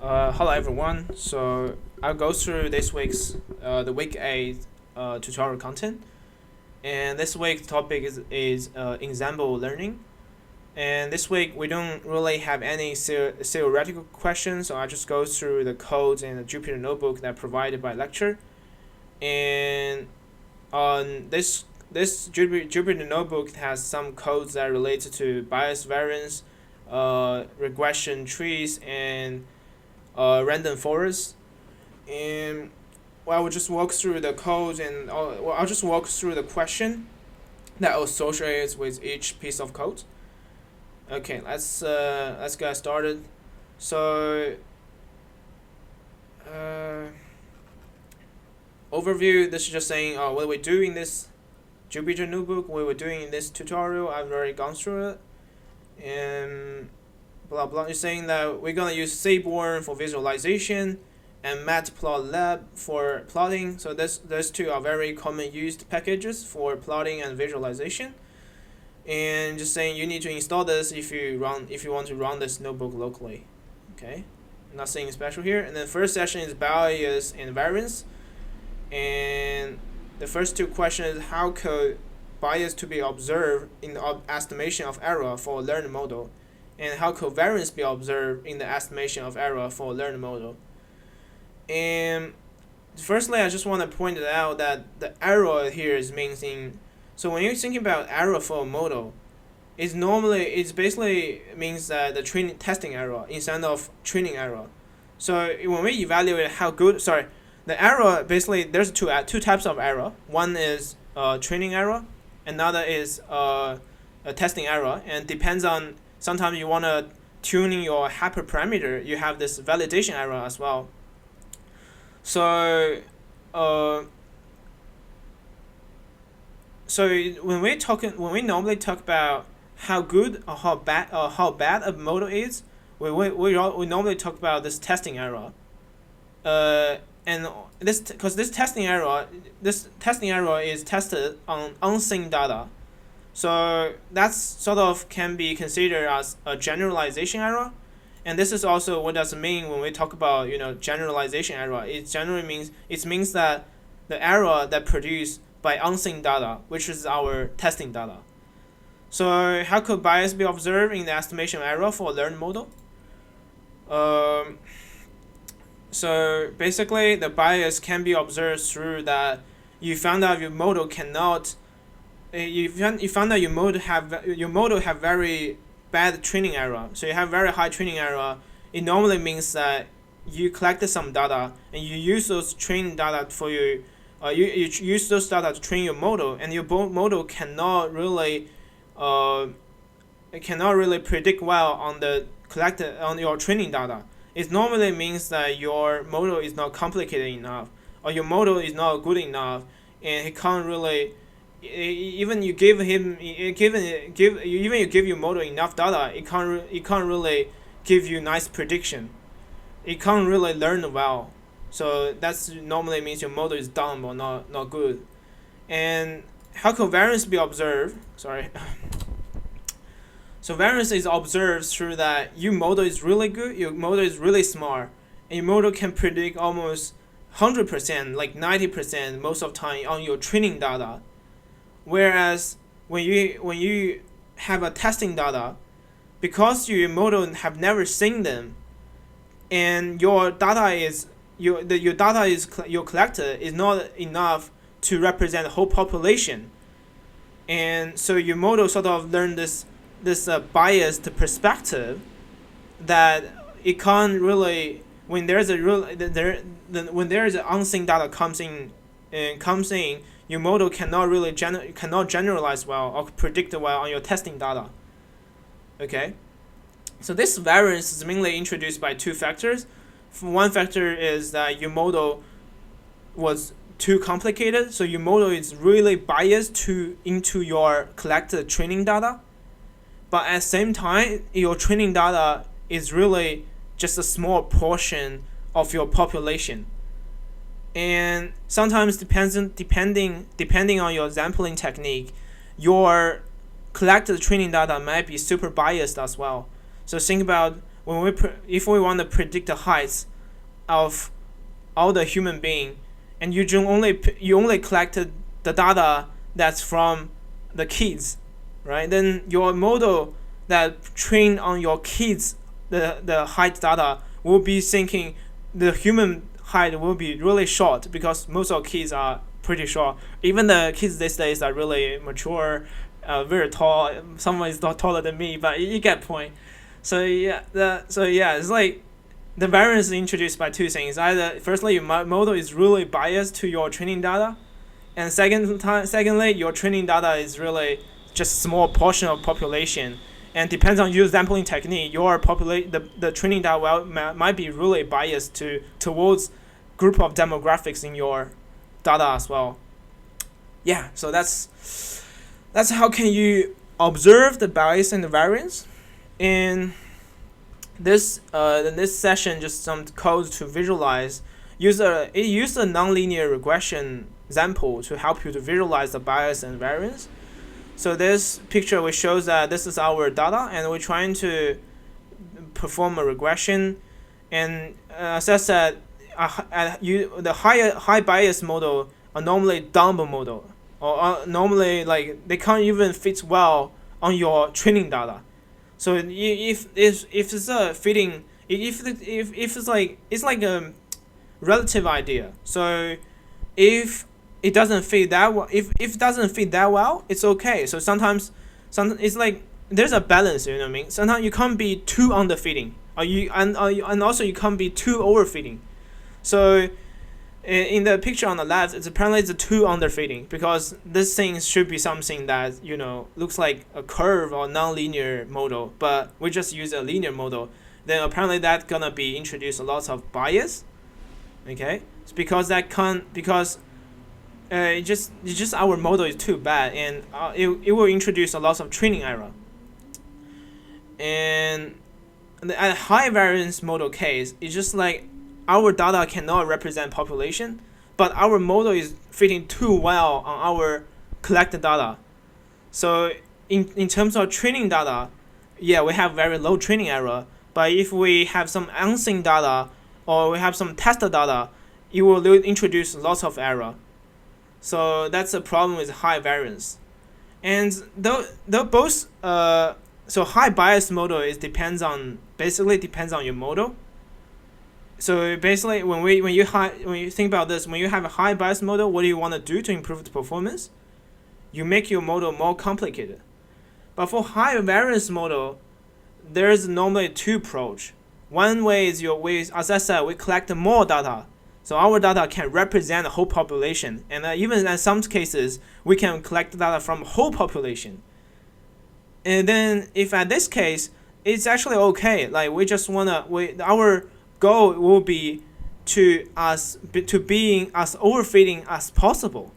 Hello everyone. So I'll go through this week's the week 8 tutorial content, and this week's topic is ensemble learning. And this week we don't really have any theoretical questions, so I just go through the codes in the Jupyter notebook that provided by lecture. And on this Jupyter notebook has some codes that are related to bias variance, regression trees, and random forest. And I will just walk through the code and I'll just walk through the question that associates with each piece of code. Okay, let's get started. So uh, overview. This is just saying what we do in this Jupyter notebook. What we're doing in this tutorial. I've already gone through it, and blah blah. It's saying that we're gonna use Seaborn for visualization and Matplotlib for plotting. So those two are very common used packages for plotting and visualization. And just saying you need to install this if you want to run this notebook locally. Okay, nothing special here. And then first session is bias and variance. And the first two questions is how could bias to be observed in the estimation of error for a learned model, and how could variance be observed in the estimation of error for a learned model. And firstly, I just want to point it out that the error here is means in. So when you're thinking about error for a model, it's basically means that the testing error instead of training error. So when we evaluate how good, the error basically there's two types of error. One is training error, another is a testing error, and depends on sometimes you want to tuning your hyperparameter. You have this validation error as well. So when we normally talk about how good or how bad a model is, we normally talk about this testing error. And this testing error is tested on unseen data. So that's sort of can be considered as a generalization error. And this is also what does it mean when we talk about generalization error. It means that the error that produced by unseen data, which is our testing data. So how could bias be observed in the estimation of error for a learned model? So basically, the bias can be observed through that you found out your model cannot. You found out your model have very bad training error. So you have very high training error. It normally means that you collected some data and you use those training data for you use those data to train your model, and your model cannot really predict well on your training data. It normally means that your model is not complicated enough, or your model is not good enough, and he can't really. Even you give your model enough data, it can't really give you nice prediction. It can't really learn well. So that's normally means your model is dumb or not good. And how can variance be observed? So variance is observed through that your model is really good, your model is really smart, and your model can predict almost 100%, like 90% most of the time on your training data. Whereas when you have a testing data, because your model have never seen them, and your data is your collected is not enough to represent the whole population, and so your model sort of learned this biased perspective that it can't really when there's a real when there is an unseen data comes in, your model cannot really cannot generalize well or predict well on your testing data. Okay, so this variance is mainly introduced by two factors. One factor is that your model was too complicated, so your model is really biased into your collected training data. But at the same time, your training data is really just a small portion of your population. And sometimes depending on your sampling technique, your collected training data might be super biased as well. So think about if we want to predict the heights of all the human being, and you only collected the data that's from the kids, right? Then your model that trained on your kids the height data will be thinking the human height will be really short because most of kids are pretty short. Even the kids these days are really mature, very tall. Someone is not taller than me, but you get point. So yeah, it's like the variance is introduced by two things. Either firstly, your model is really biased to your training data, and secondly, your training data is really just a small portion of population. And depends on your sampling technique, the training data might be really biased towards group of demographics in your data as well. Yeah, so that's how can you observe the bias and the variance. In this session, just some code to visualize. It used a nonlinear regression example to help you to visualize the bias and variance. So this picture which shows that this is our data, and we're trying to perform a regression. And as I said, the high bias model are normally dumb model, or normally like they can't even fit well on your training data. So if it's a fitting, if it's like a relative idea. So if it doesn't fit that well, if it doesn't fit that well, it's okay. So sometimes it's like there's a balance, you know what I mean? Sometimes you can't be too underfitting, and also you can't be too overfitting. So in the picture on the left, it's apparently it's too underfitting because this thing should be something that looks like a curve or non-linear model, but we just use a linear model. Then apparently that's gonna be introduce a lot of bias. Okay, it's because it's just our model is too bad, and it will introduce a lot of training error. And at high variance model case, it's just like our data cannot represent population, but our model is fitting too well on our collected data. So in terms of training data, yeah, we have very low training error. But if we have some unseen data or we have some tested data, it will introduce lots of error. So that's a problem with high variance. And though both so high bias model depends on your model. So basically, when you think about this, when you have a high bias model, what do you want to do to improve the performance? You make your model more complicated. But for high variance model, there's normally two approach. One way is as I said, we collect more data. So our data can represent the whole population, and even in some cases, we can collect data from whole population. And then, if at this case, it's actually okay. Like our goal will be to being as overfitting as possible,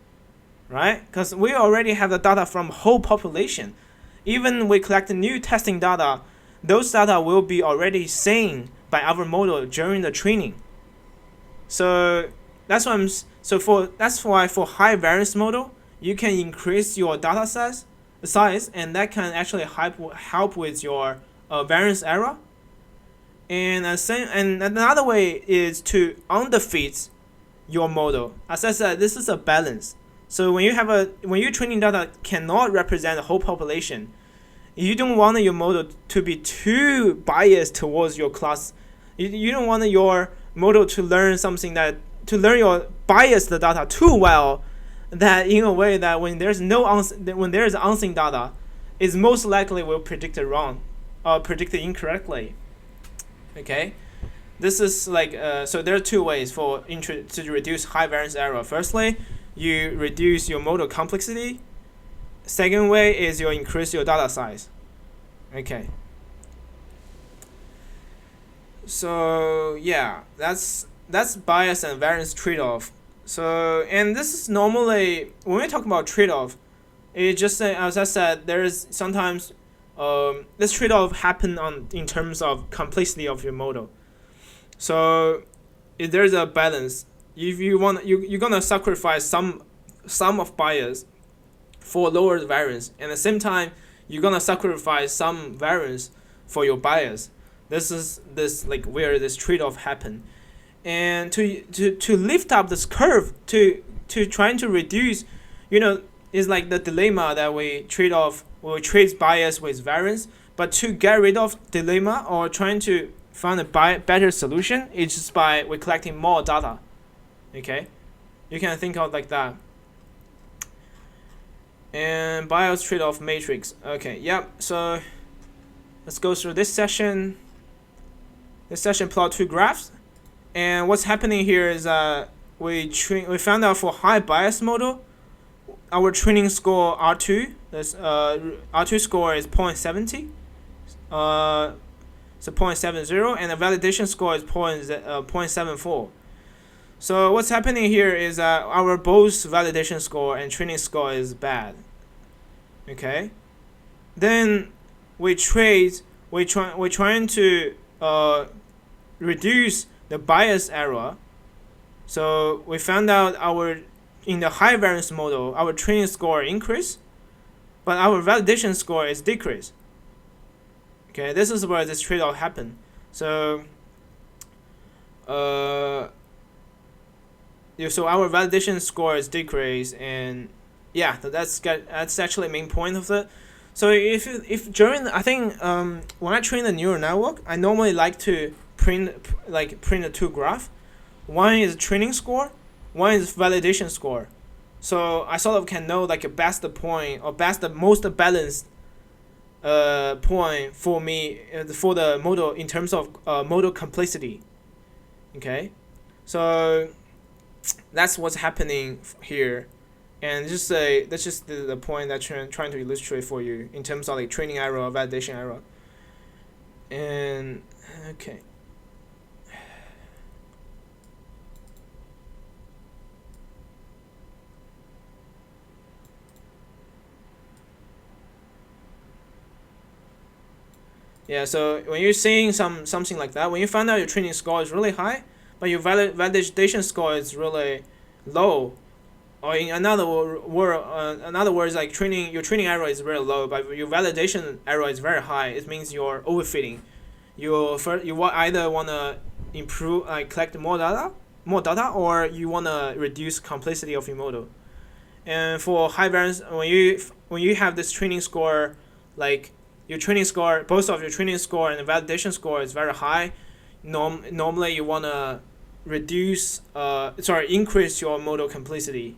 right? Because we already have the data from whole population. Even we collect new testing data, those data will be already seen by our model during the training. So that's why for high variance model, you can increase your data size, and that can actually help with your variance error. And another way is to underfit your model. As I said, this is a balance. So when your training data cannot represent the whole population, you don't want your model to be too biased towards your class. You don't want your model to learn your biased data too well, that in a way that when there's unseen data, is most likely will predict it wrong or predict it incorrectly. Okay, this is like so there are two ways to reduce high variance error. Firstly, you reduce your model complexity. Second way is you increase your data size. Okay. So yeah, that's bias and variance trade-off. So, and this is normally when we talk about trade-off, it just as I said, there is sometimes this trade-off happen in terms of complexity of your model. So if there's a balance, if you're gonna sacrifice some of bias for lower variance, and at the same time you're gonna sacrifice some variance for your bias. This is this like where this trade-off happen. And to lift up this curve to trying to reduce, is like the dilemma that we trade bias with variance. But to get rid of dilemma or trying to find a better solution, it's just by we collecting more data. Okay, you can think of like that. And bias trade-off matrix. Okay, yep. So let's go through this session. This session plot two graphs. And what's happening here is we found out for high bias model, our training score R2, this R2 score is 0.70, so 0.70, and the validation score is 0.74. So what's happening here is our both validation score and training score is bad. Okay, then we're trying to reduce the bias error. So we found out in the high variance model, our training score increase, but our validation score is decrease. Okay, this is where this trade-off happen. So so our validation score is decrease, and yeah, that's actually the main point of it. So if during I think when I train a neural network, I normally like to print the two graph. One is training score, one is validation score. So I sort of can know like a best point or most balanced point for me for the model in terms of model complexity. Okay, so that's what's happening here, and that's just the point that I'm trying to illustrate for you in terms of like training error or validation error. And okay. Yeah, so when you're seeing something like that, when you find out your training score is really high, but your validation score is really low, or in another words, like your training error is very low, but your validation error is very high. It means you're overfitting. You either wanna improve, collect more data, or you wanna reduce complexity of your model. And for high variance, when you have this training score, like your training score, both of your training score and the validation score is very high. Normally you wanna increase your model complexity.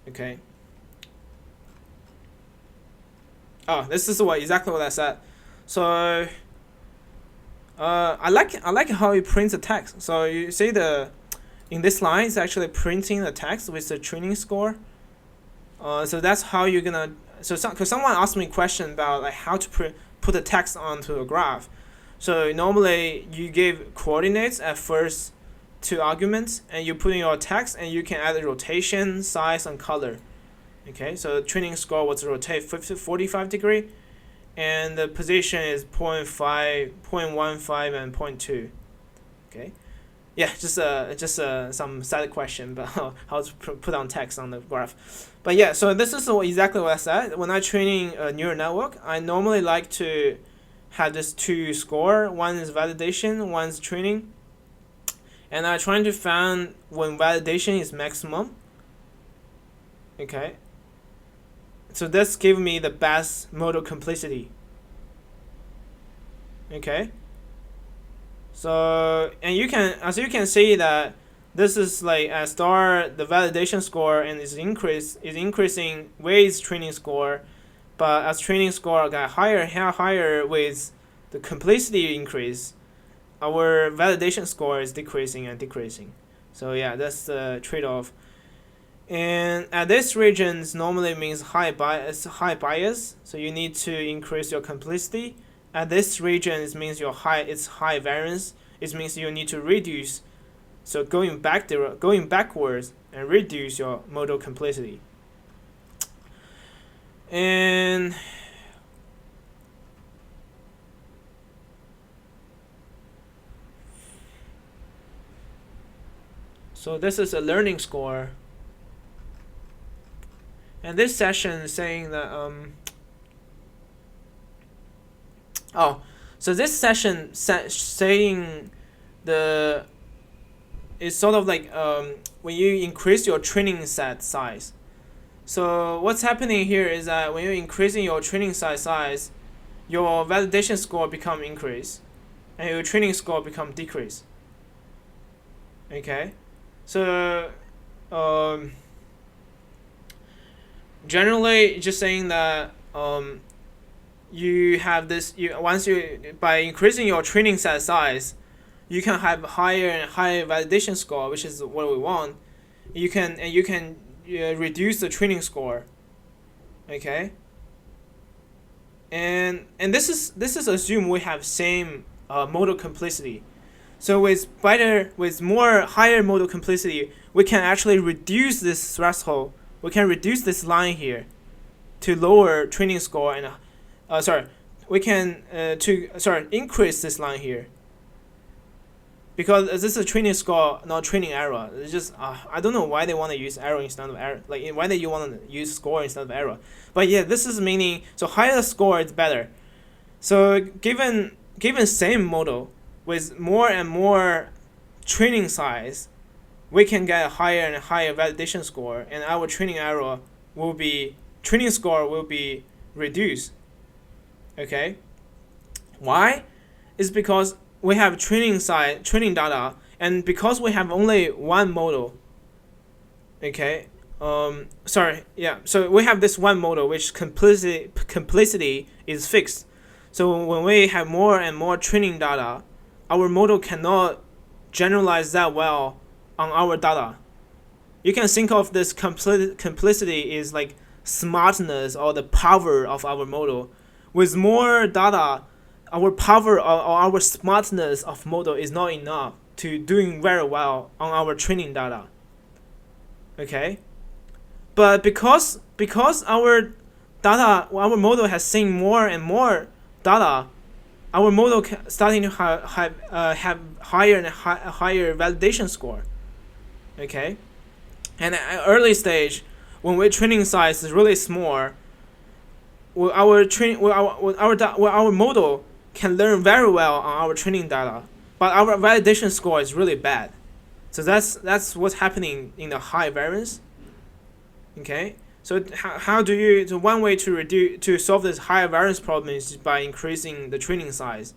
Okay. Oh, this is exactly what I said. So I like how it prints the text. So you see in this line it's actually printing the text with the training score. So that's how you're gonna. Because someone asked me a question about like how to put the text onto a graph. So normally you give coordinates at first two arguments, and you put in your text, and you can add a rotation, size, and color. Okay, so the training score was rotate 45 degree, and the position is 0.5, 0.15, and 0.2. Okay, yeah, just some side question about how to put on text on the graph. But yeah, so this is exactly what I said. When I'm training a neural network, I normally like to have this two score. One is validation, one is training. And I'm trying to find when validation is maximum. Okay. So this gives me the best model complexity. Okay. So, and as you can see that this is like a the validation score, and is increasing with training score, but as training score got higher with the complexity increase, our validation score is decreasing. So yeah, that's the trade-off. And at this region normally means high bias, so you need to increase your complexity. At this region it means it's high variance. It means you need to reduce. So going backwards and reduce your model complexity. And so this is a learning score. And this session is saying that So this session saying the is sort of like when you increase your training set size. So what's happening here is that when you're increasing your training set size, your validation score become increase, and your training score become decrease. Okay, so generally just saying that you have this, by increasing your training set size, you can have higher and higher validation score, which is what we want. You can reduce the training score. Okay, and this is assume we have same model complexity. So with more higher model complexity, we can actually reduce this threshold. We can reduce this line here to lower training score, and increase this line here, because this is a training score, not training error. It's just I don't know why they want to use error instead of error. Like, why do you want to use score instead of error? But yeah, this is meaning, so higher the score is better. So given same model with more and more training size, we can get a higher and higher validation score, and our training score will be reduced. Okay, why? It's because we have training data, and because we have only one model. Okay, so we have this one model which complexity is fixed. So when we have more and more training data, our model cannot generalize that well on our data. You can think of this complexity is like smartness or the power of our model. With more data, our power or our smartness of model is not enough to doing very well on our training data. Okay, but because our model has seen more and more data, our model starting to have higher and higher validation score. Okay, and at early stage, when our training size is really small, our model can learn very well on our training data, but our validation score is really bad. So that's what's happening in the high variance. Okay, so so one way to solve this high variance problem is by increasing the training size.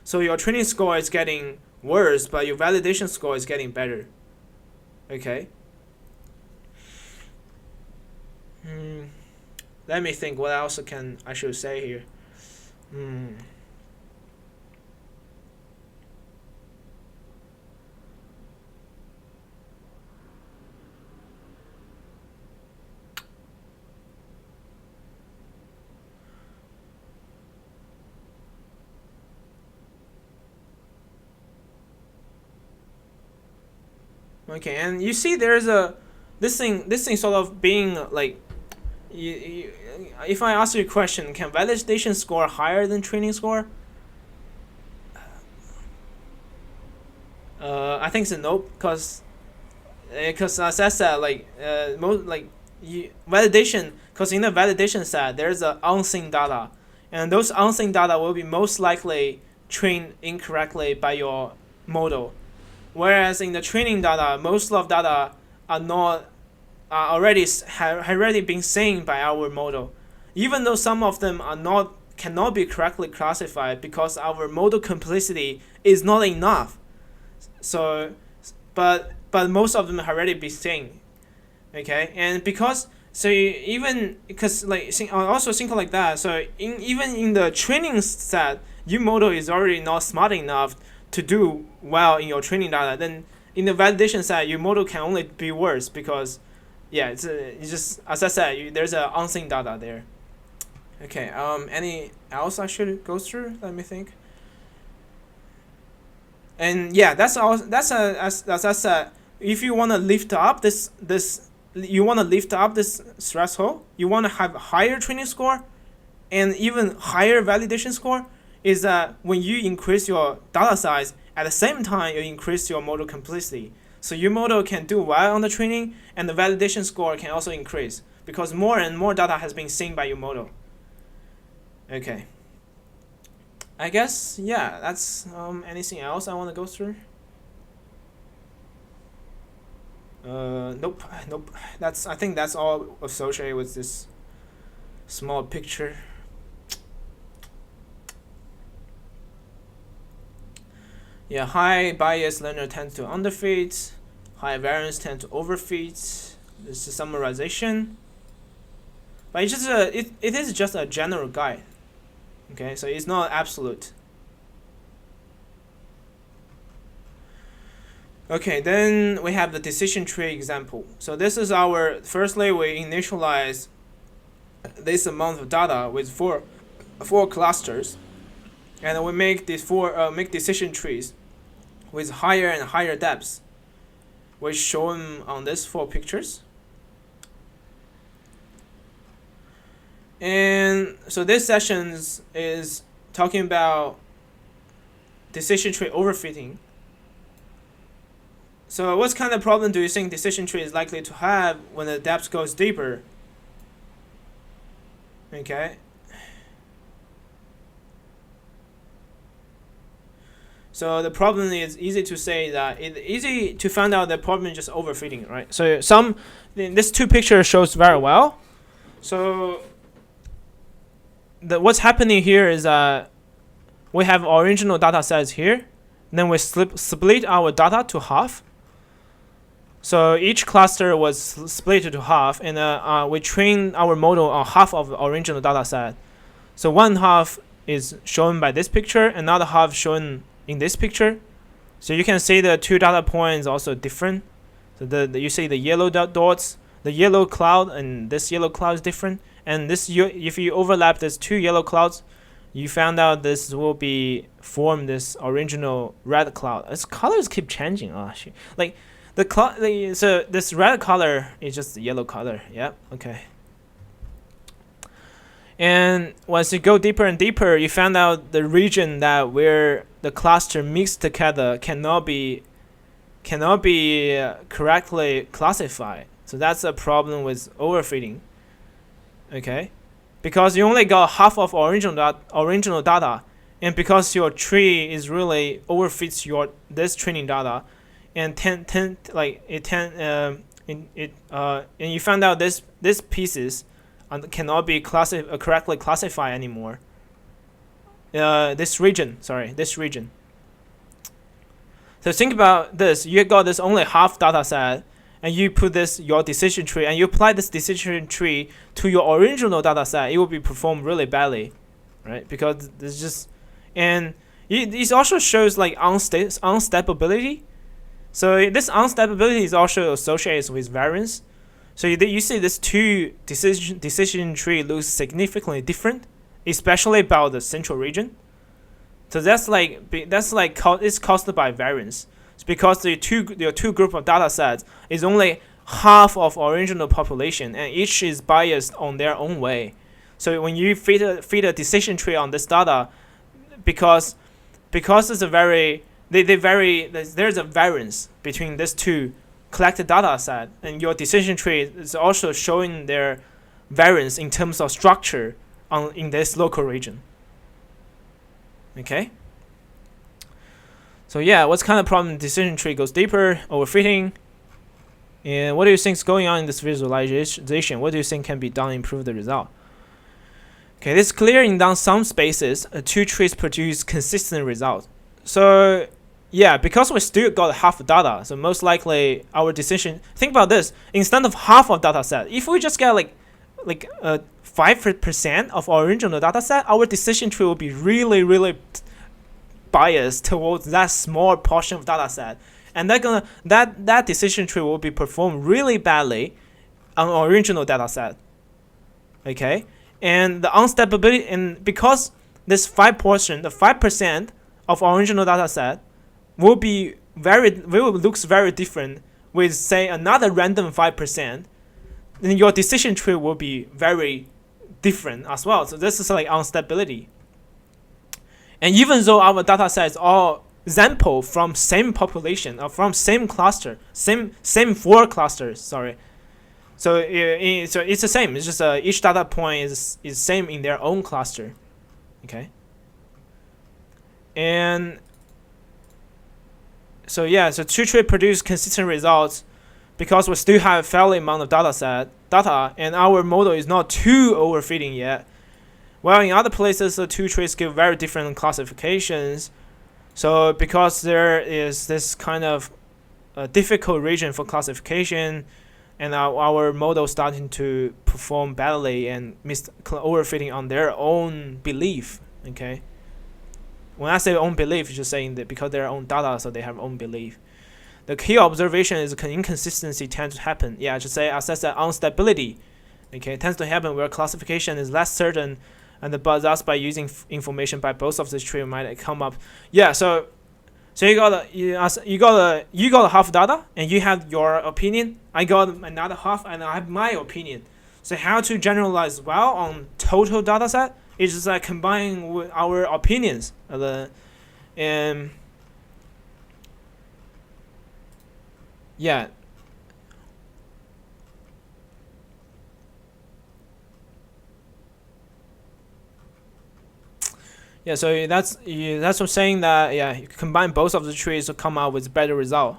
So your training score is getting worse, but your validation score is getting better. Okay. Let me think what else I should say here. Okay, and you see there's this thing sort of being like, if I ask you a question, can validation score higher than training score? I think so. Nope, because as I said, validation, because in the validation set there's a unseen data, and those unseen data will be most likely trained incorrectly by your model. Whereas in the training data, most of data are already been seen by our model, even though some of them cannot be correctly classified because our model complexity is not enough. So, but most of them have already been seen. Okay, and because also think like that. So even in the training set, your model is already not smart enough to do well in your training data. Then in the validation set, your model can only be worse because, it's just, as I said, there's a unseen data there. Okay. Any else I should go through? Let me think. And that's all. As I said, if you want to lift up this threshold, you want to have higher training score, and even higher validation score. Is that when you increase your data size, at the same time you increase your model complexity. So your model can do well on the training, and the validation score can also increase because more and more data has been seen by your model. Okay. I guess, yeah, that's anything else I want to go through? Nope, nope. I think that's all associated with this small picture. Yeah, high bias learner tends to underfit, high variance tend to overfit. This is summarization, but it's just it is just a general guide. Okay, so it's not absolute. Okay, then we have the decision tree example. So this is our, firstly we initialize this amount of data with four clusters, and we make these make decision trees with higher and higher depths, which shown on these 4 pictures. And so this session is talking about decision tree overfitting. So what kind of problem do you think decision tree is likely to have when the depth goes deeper? Okay. So the problem is easy to say that it's easy to find out the problem is just overfitting, right? So this 2 pictures shows very well. So what's happening here is we have original data sets here, then we split our data to half. So each cluster was split to half, and we train our model on half of the original data set. So one half is shown by this picture, another half shown in this picture. So you can see the 2 data points also different. So you see the yellow dots, the yellow cloud, and this yellow cloud is different. And this, if you overlap these 2 yellow clouds, you found out this will be form this original red cloud. Its colors keep changing. Oh shit! Like so this red color is just the yellow color. Yeah. Okay. And once you go deeper and deeper, you found out the region that where the cluster mixed together cannot be correctly classified. So that's a problem with overfitting. Okay, because you only got half of original data, and because your tree is really overfits this training data, and and you found out this pieces cannot be correctly classified anymore. This region. So think about this. You got this only half data set, and you put this your decision tree, and you apply this decision tree to your original data set. It will be performed really badly, right? Because it's just, and it also shows like unstability. So this unstability is also associated with variance. So you see this 2 decision tree looks significantly different, especially about the central region. So that's it's caused by variance. It's because the two group of data sets is only half of original population, and each is biased on their own way. So when you feed a decision tree on this data, because it's a very there's a variance between these 2 collected data set, and your decision tree is also showing their variance in terms of structure in this local region. Okay. So yeah, what's kind of problem? Decision tree goes deeper, overfitting. And what do you think is going on in this visualization? What do you think can be done to improve the result? Okay, this clearing down some spaces, 2 trees produce consistent results. So yeah, because we still got half data, so most likely our decision. Think about this: instead of half of data set, if we just get like 5% of our original data set, our decision tree will be really biased towards that small portion of data set, and that decision tree will be performed really badly on original data set. Okay, and the unstability, and because this 5% of original data set will looks very different with say another random 5%, then your decision tree will be very different as well. So this is like instability. And even though our data sets all sample from same population or from same cluster, same 4 clusters, sorry. So it's the same. It's just each data point is same in their own cluster. Okay. And so so two-tree produce consistent results because we still have a fairly amount of data, and our model is not too overfitting yet. While in other places, the two trees give very different classifications. So because there is this kind of difficult region for classification, and our model starting to perform badly and overfitting on their own belief. Okay. When I say own belief, it's just saying that because they're own data, so they have own belief. The key observation is inconsistency tends to happen. I should say assess that instability. Okay, tends to happen where classification is less certain, and thus by using information by both of this tree might come up. So you got half data and you have your opinion. I got another half and I have my opinion. So how to generalize well on total data set is just like combining with our opinions. And so that's what I'm saying, that you combine both of the trees to come out with better result.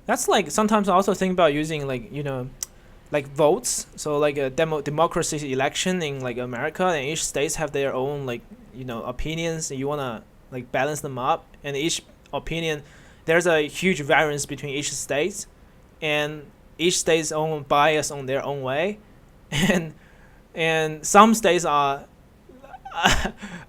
That's like sometimes I also think about using like votes. So like a democracy election in like America, and each states have their own opinions, and you wanna like balance them up, and each opinion there's a huge variance between each state, and each state's own bias on their own way, and some states are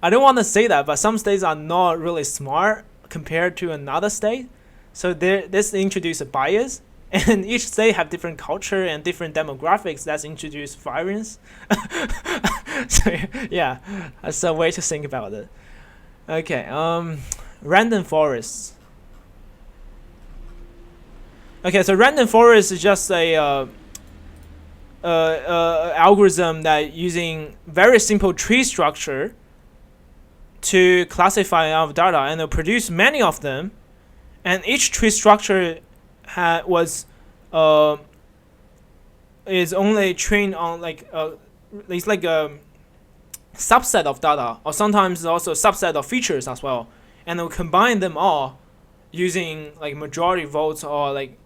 I don't want to say that, but some states are not really smart compared to another state. So this introduces a bias, and each state have different culture and different demographics that's introduced variance. So that's a way to think about it. Okay, random forests. Okay, so random forest is just a algorithm that using very simple tree structure to classify our data, and it'll produce many of them. And each tree structure is only trained on it's like a subset of data, or sometimes also a subset of features as well, and we'll combine them all using like majority votes, or like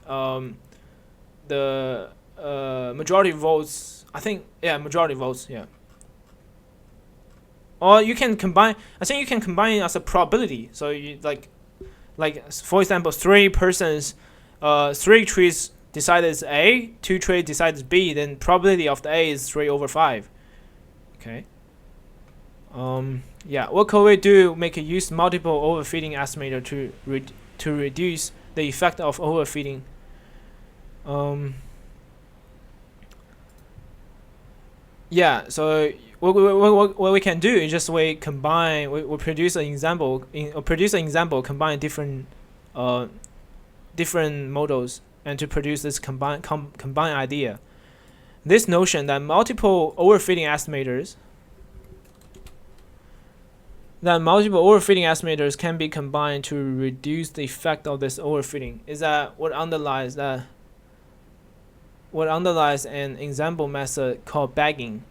the majority votes. I think majority votes. Or you can combine. I think you can combine as a probability. So you like for example, three trees decided A, two trees decided B, then probability of the A is 3/5. Okay. What could we do? Make use multiple overfitting estimator to reduce the effect of overfitting. So what we can do is just we produce an example, combine different models, and to produce this combined idea. This notion that multiple overfitting estimators can be combined to reduce the effect of this overfitting is that what underlies an ensemble method called bagging.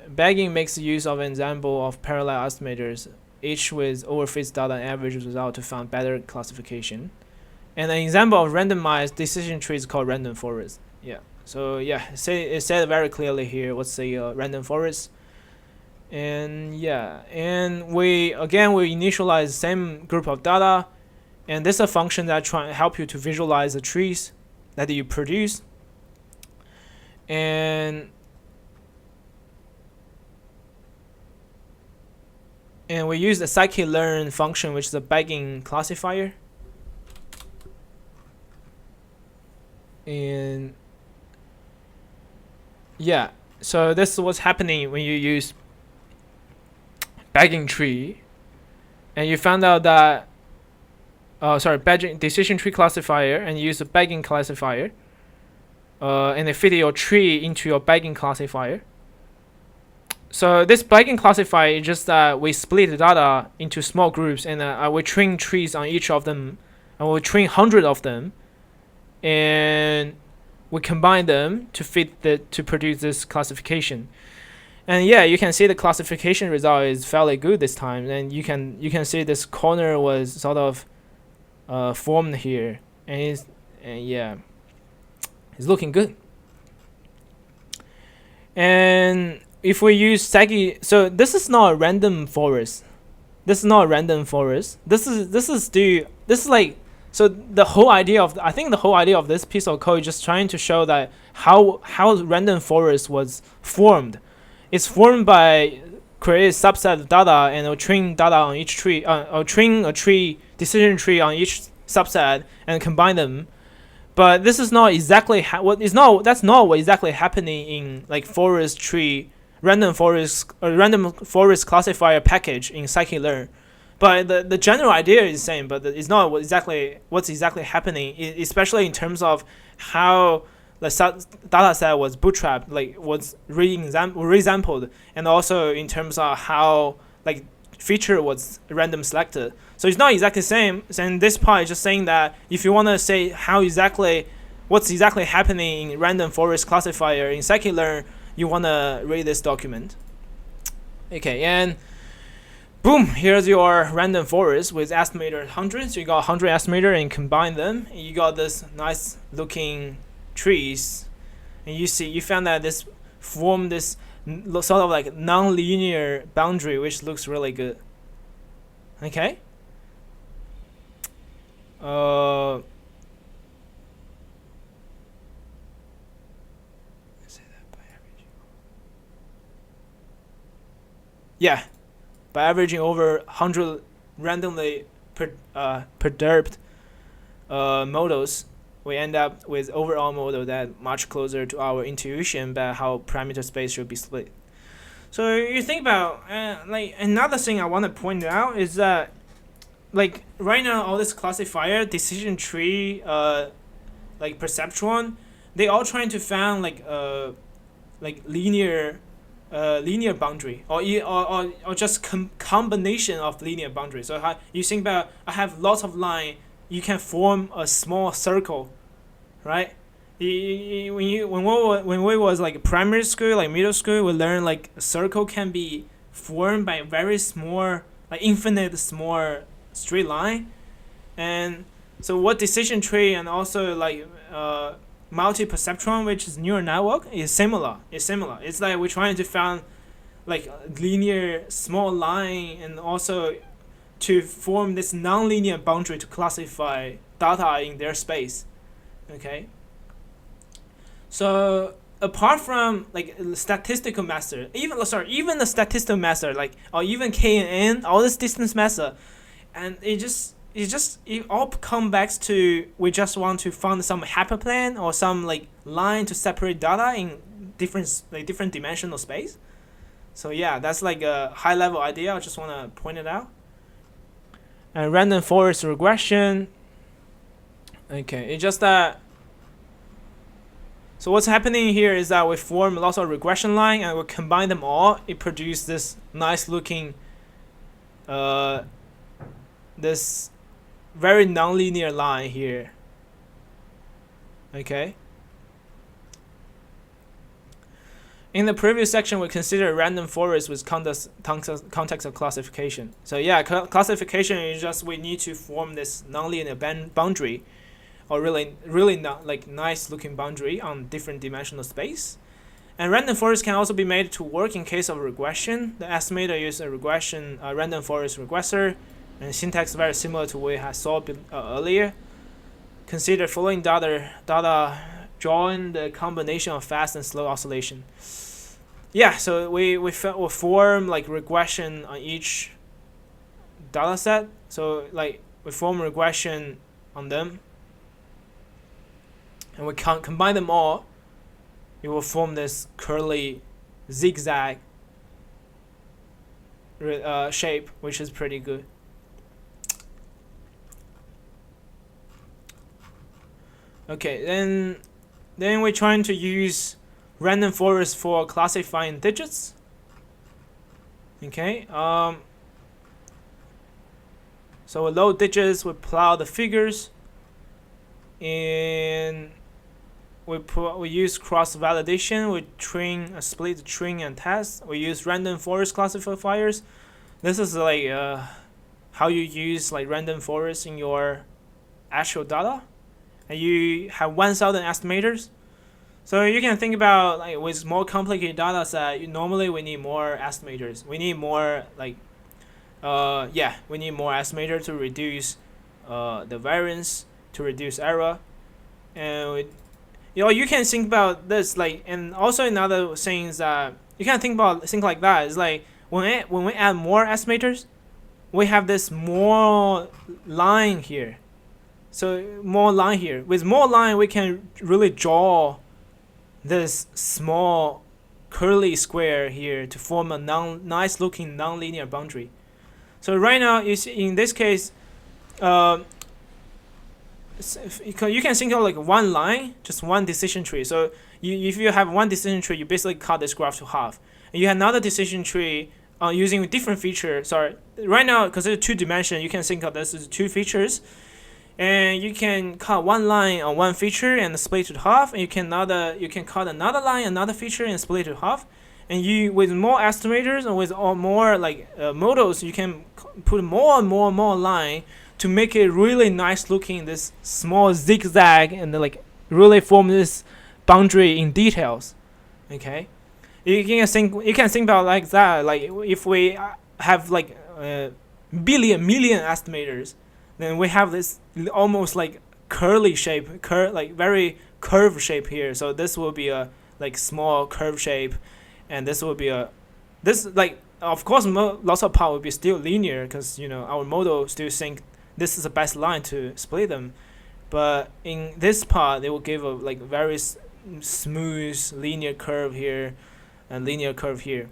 Bagging makes use of an ensemble of parallel estimators, each with overfits data and average result to find better classification. And an example of randomized decision tree is called random forest. So it said very clearly here what's the random forest. And we initialize the same group of data, and this is a function that try to help you to visualize the trees that you produce. And we use the scikit-learn function, which is a bagging classifier. And so this is what's happening when you use bagging tree, and you found out that bagging decision tree classifier, and you use the bagging classifier, and they fit your tree into your bagging classifier. So this Bayesian classifier is just that we split the data into small groups, and we train trees on each of them, and we train 100 of them, and we combine them to produce this classification. And yeah, you can see the classification result is fairly good this time, and you can see this corner was sort of formed here, and yeah, it's looking good. And if we use Sagi, so this is not a random forest. This is not a random forest. This is like, so the whole idea of, I think the whole idea of this piece of code is just trying to show that how random forest was formed. It's formed by create a subset of data and train data on each tree, or train a tree decision tree on each subset and combine them. But this is not exactly that's not what exactly happening in like forest tree random forest classifier package in scikit-learn. But the general idea is the same, but it's not what's exactly happening, especially in terms of how the data set was bootstrapped, like was resampled, and also in terms of how like feature was random selected. So it's not exactly the same. And this part is just saying that if you want to say what's exactly happening in random forest classifier in scikit-learn, you want to read this document. Okay, and boom, here's your random forest with estimator 100. So you got 100 estimator and combine them, and you got this nice looking trees. And you found that this formed this sort of like non-linear boundary, which looks really good. Okay. Yeah, by averaging over 100 randomly perturbed models, we end up with overall model that much closer to our intuition about how parameter space should be split. So you think about like another thing I want to point out is that like right now all this classifier, decision tree, like perceptron, they all trying to find like linear boundary or just combination of linear boundary. So you think about, I have lots of line, you can form a small circle, right? When we was like primary school, like middle school, we learn like a circle can be formed by very small, like infinite small straight line. And so what decision tree and also like multi-perceptron, which is neural network, is similar. It's like we're trying to find like linear small line and also to form this non-linear boundary to classify data in their space. Okay. So apart from like statistical method, even the statistical method, like or even K and N, all this distance method, and it all comes back to we just want to find some hyperplane or some like line to separate data in different dimensional space. So yeah, that's like a high level idea. I just want to point it out. And random forest regression. Okay, it's just that. So what's happening here is that we form lots of regression line and we combine them all. It produces this nice looking, this very non-linear line here. Okay. In the previous section, we considered random forest with context of classification. So yeah, classification is just we need to form this non-linear boundary, or really not like nice looking boundary on different dimensional space. And random forest can also be made to work in case of regression. The estimator uses a random forest regressor, and syntax very similar to what we had saw earlier. Consider following data drawing the combination of fast and slow oscillation. Yeah, so we form like regression on each data set. So like we form regression on them, and we can't combine them all. It will form this curly zigzag shape, which is pretty good. Okay, then we're trying to use random forest for classifying digits. Okay. So with low digits, we plot the figures, and we use cross validation. We split, train, and test. We use random forest classifiers. This is like how you use like random forest in your actual data, and you have 1,000 estimators. So you can think about like with more complicated data set, normally we need more estimators. We need more we need more estimator to reduce the variance, to reduce error, and you can think about this like, and also another thing is that you can think like that. It's like when we add more estimators, we have this more line here. So more line here. With more line, we can really draw this small curly square here to form a nice looking non-linear boundary. So right now, in this case, you can think of like one line, just one decision tree. So if you have one decision tree, you basically cut this graph to half. And you have another decision tree using a different feature. Sorry, right now, because it's 2 dimension, you can think of this as 2 features. And you can cut one line on one feature and split it to half. And you can cut another line, another feature, and split it to half. And you, with more estimators and with more like models, you can put more and more line to make it really nice looking, this small zigzag, and like really form this boundary in details. Okay, you can think about like that. Like if we have like million estimators, then we have this almost like curly shape, like very curved shape here. So this will be a like small curve shape, and this will be of course lots of part will be still linear because our model still think this is the best line to split them, but in this part they will give a like very smooth linear curve here and linear curve here.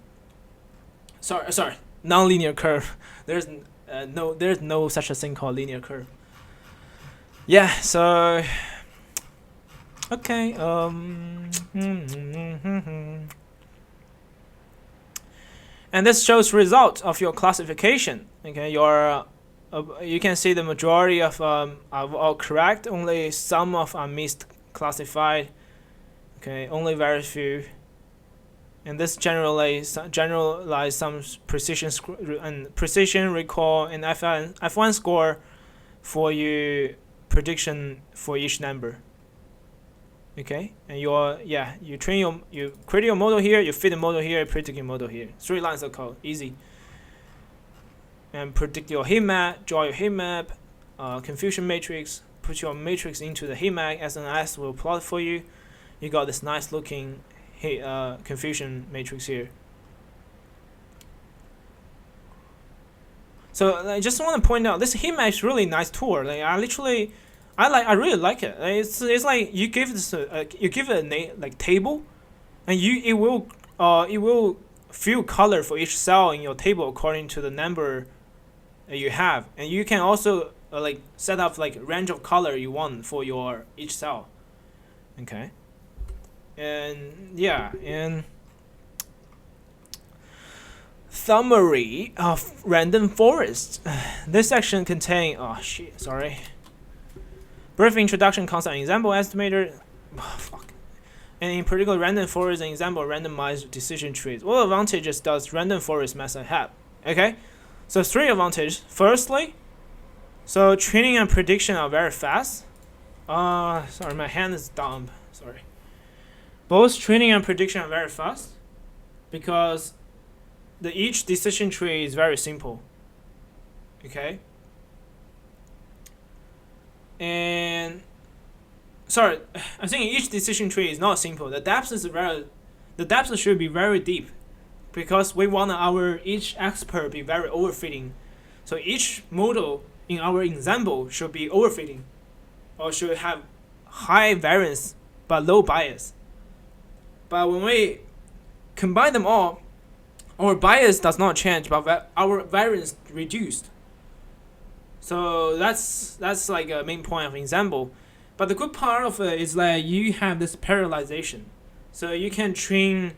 Sorry, non-linear curve. There's no such a thing called linear curve. Yeah, so okay. And this shows result of your classification. Okay, you can see the majority of are all correct. Only some of are misclassified. Okay, only very few. And this generalize some precision recall and F1 score for your prediction for each number. Okay, and you create your model here, you fit the model here, predict your model here. 3 lines of code, easy. And predict your heat map, draw your heat map, confusion matrix, put your matrix into the heat map, SNS will plot for you. You got this nice looking confusion matrix here. So I just want to point out this heat map is really nice tool. Like I really like it. It's like you give it a name like table, and it will fill color for each cell in your table according to the number you have, and you can also like set up like range of color you want for your each cell. Okay. And summary of random forest. This section contains brief introduction concept Ensemble estimator. And in particular, random forest and Ensemble randomized decision trees. What advantages does random forest method have? Okay, so 3 advantages. Firstly, so training and prediction are very fast. Sorry, my hand is dumb. Sorry. Both training and prediction are very fast because each decision tree is very simple. Okay. And sorry, I think each decision tree is not simple. The depth should be very deep because we want each expert be very overfitting. So each model in our example should be overfitting or should have high variance but low bias. But when we combine them all, our bias does not change, but our variance reduced. So that's like a main point of Ensemble. But the good part of it is that you have this parallelization. So you can train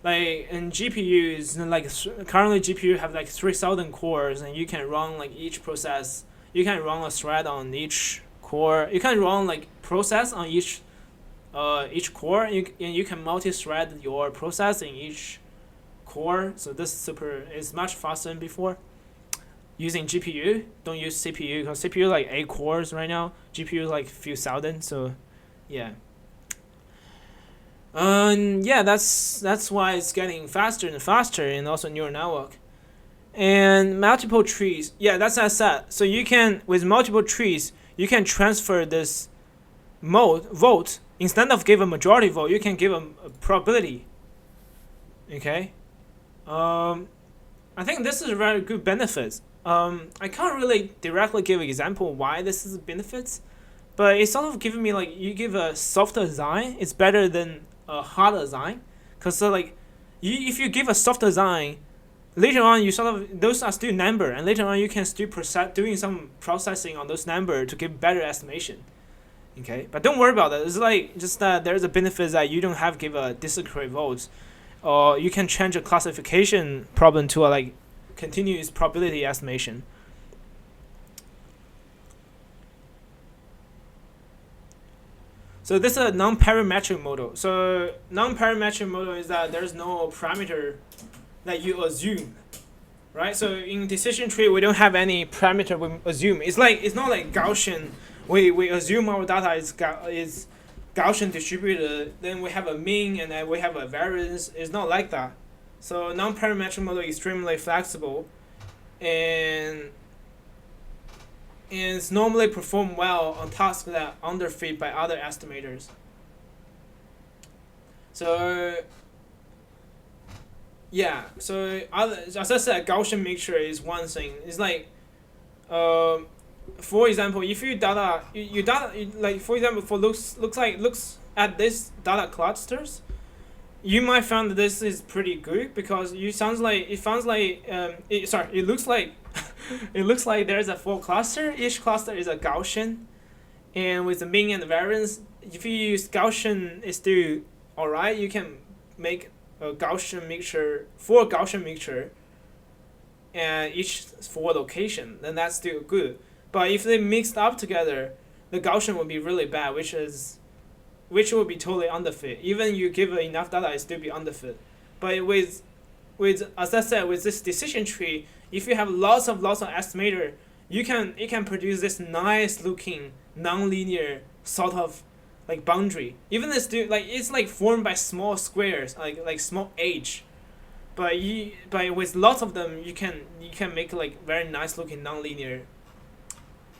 Like in GPUs, like currently GPU have like 3,000 cores, and you can run like each process. You can run a thread on each core. You can run like process on each core, and you can multi-thread your process in each core. So this is much faster than before. Using GPU, don't use CPU, because CPU like 8 cores right now. GPU like few thousand. So yeah. Yeah, that's why it's getting faster and faster, and also neural network. And multiple trees. Yeah, that's as I said. So you can, with multiple trees, you can transfer this vote. Instead of give a majority vote, you can give a probability. Okay. I think this is a very good benefit. I can't really directly give an example why this is benefits, but it's sort of giving me like, you give a softer design, it's better than a harder design, because so like, if you give a soft design, later on you sort of, those are still number, and later on you can still doing some processing on those number to give better estimation. Okay, but don't worry about that. It's like just that there's a benefit that you don't have to give a discrete votes, or you can change a classification problem to a like continuous probability estimation. So this is a non-parametric model. So non-parametric model is that there's no parameter that you assume, right? So in decision tree, we don't have any parameter we assume. It's not like Gaussian. We assume our data is Gaussian distributed. Then we have a mean, and then we have a variance. It's not like that. So non-parametric model is extremely flexible, and it's normally perform well on tasks that are underfit by other estimators. So yeah, so as I said, Gaussian mixture is one thing. It's like, for example, if you data, like for example, for looks at this data clusters, you might find that this is pretty good, because it looks like it looks like there's a 4 cluster. Each cluster is a Gaussian, and with the mean and the variance, if you use Gaussian, it's still alright. You can make a Gaussian mixture, 4 Gaussian mixture, and each 4 location, then that's still good. But if they mixed up together, the Gaussian would be really bad, which would be totally underfit. Even you give enough data, it still be underfit. But with as I said, with this decision tree, if you have lots of estimator, it can produce this nice looking non-linear sort of like boundary. Even it's still like, it's like formed by small squares, like small edge. But with lots of them, you can make like very nice looking non-linear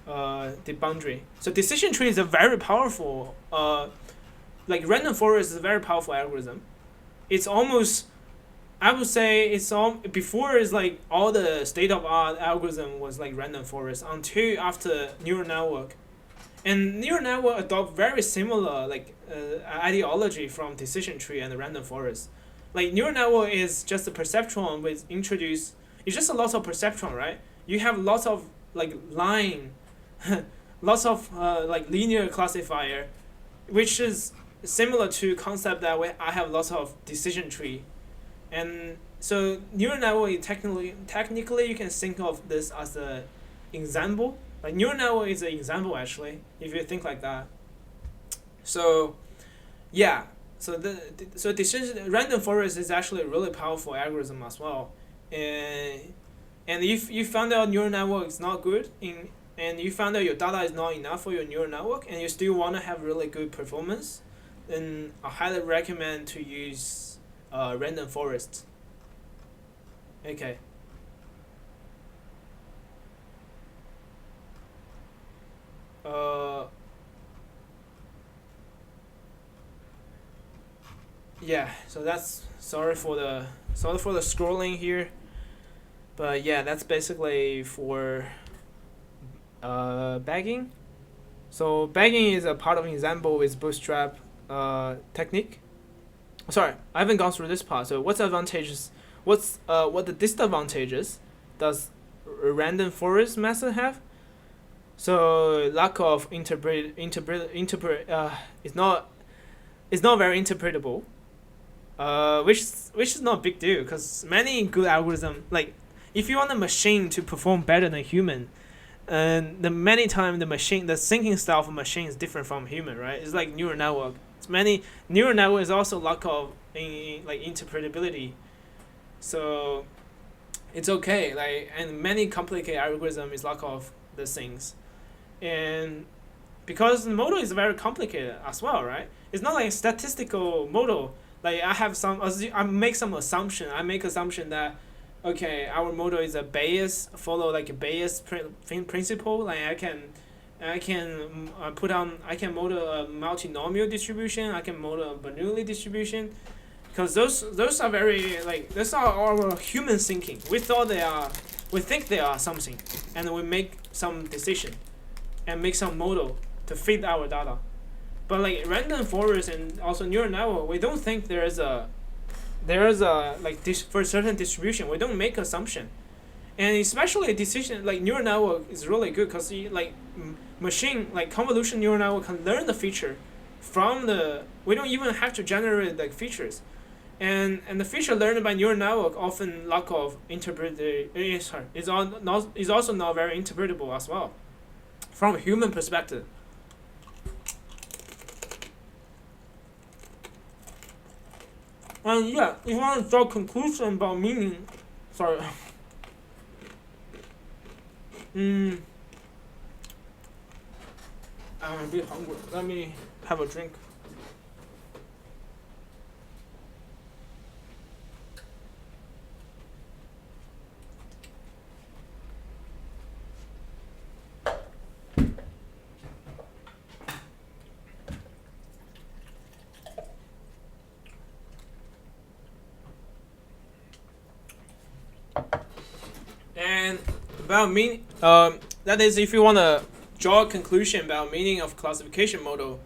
the boundary. So decision tree is a very powerful like random forest is a very powerful algorithm. It's almost, I would say it's all before, is like all the state of art algorithm was like random forest until after neural network, and neural network adopt very similar like ideology from decision tree and the random forest. Like neural network is just a perceptron with introduce. It's just a lot of perceptron, right? You have lots of like line, lots of like linear classifier, which is similar to concept that I have lots of decision tree. And so neural network, technically you can think of this as an example. Like neural network is an example actually, if you think like that. So yeah, so so decision random forest is actually a really powerful algorithm as well. And if you found out neural network is not good and you found out your data is not enough for your neural network, and you still want to have really good performance, then I highly recommend to use random forest. Okay. Yeah. So that's sorry for the scrolling here, but yeah, that's basically for bagging. So bagging is a part of Ensemble with Bootstrap technique. Sorry, I haven't gone through this part. So what's advantages? What the disadvantages does a random forest method have? So lack of it's not very interpretable. which is not a big deal because many good algorithm, like if you want a machine to perform better than human, and the many time the thinking style of a machine is different from human, right? It's like neural network. It's many neural network is also lack of like interpretability, so it's okay. Like, and many complicated algorithm is lack of the things, and because the model is very complicated as well, right? It's not like a statistical model. Like I make some assumption. I make assumption that okay, our model is a Bayes, follow like a Bayes principle. Like I can I can model a multinomial distribution. I can model a Bernoulli distribution, because those are very like those are our human thinking. We think they are something, and we make some decision, and make some model to fit our data. But like random forest and also neural network, we don't think there is a like this for a certain distribution. We don't make assumption, and especially a decision like neural network is really good because like machine like convolution neural network can learn the feature from the. We don't even have to generate like features, and the feature learned by neural network often lack of is also not very interpretable as well, from a human perspective. And yeah, if you want to draw conclusion about meaning, sorry. I'm a bit hungry. Let me have a drink. And about meaning, that is if you want to draw a conclusion about meaning of classification model,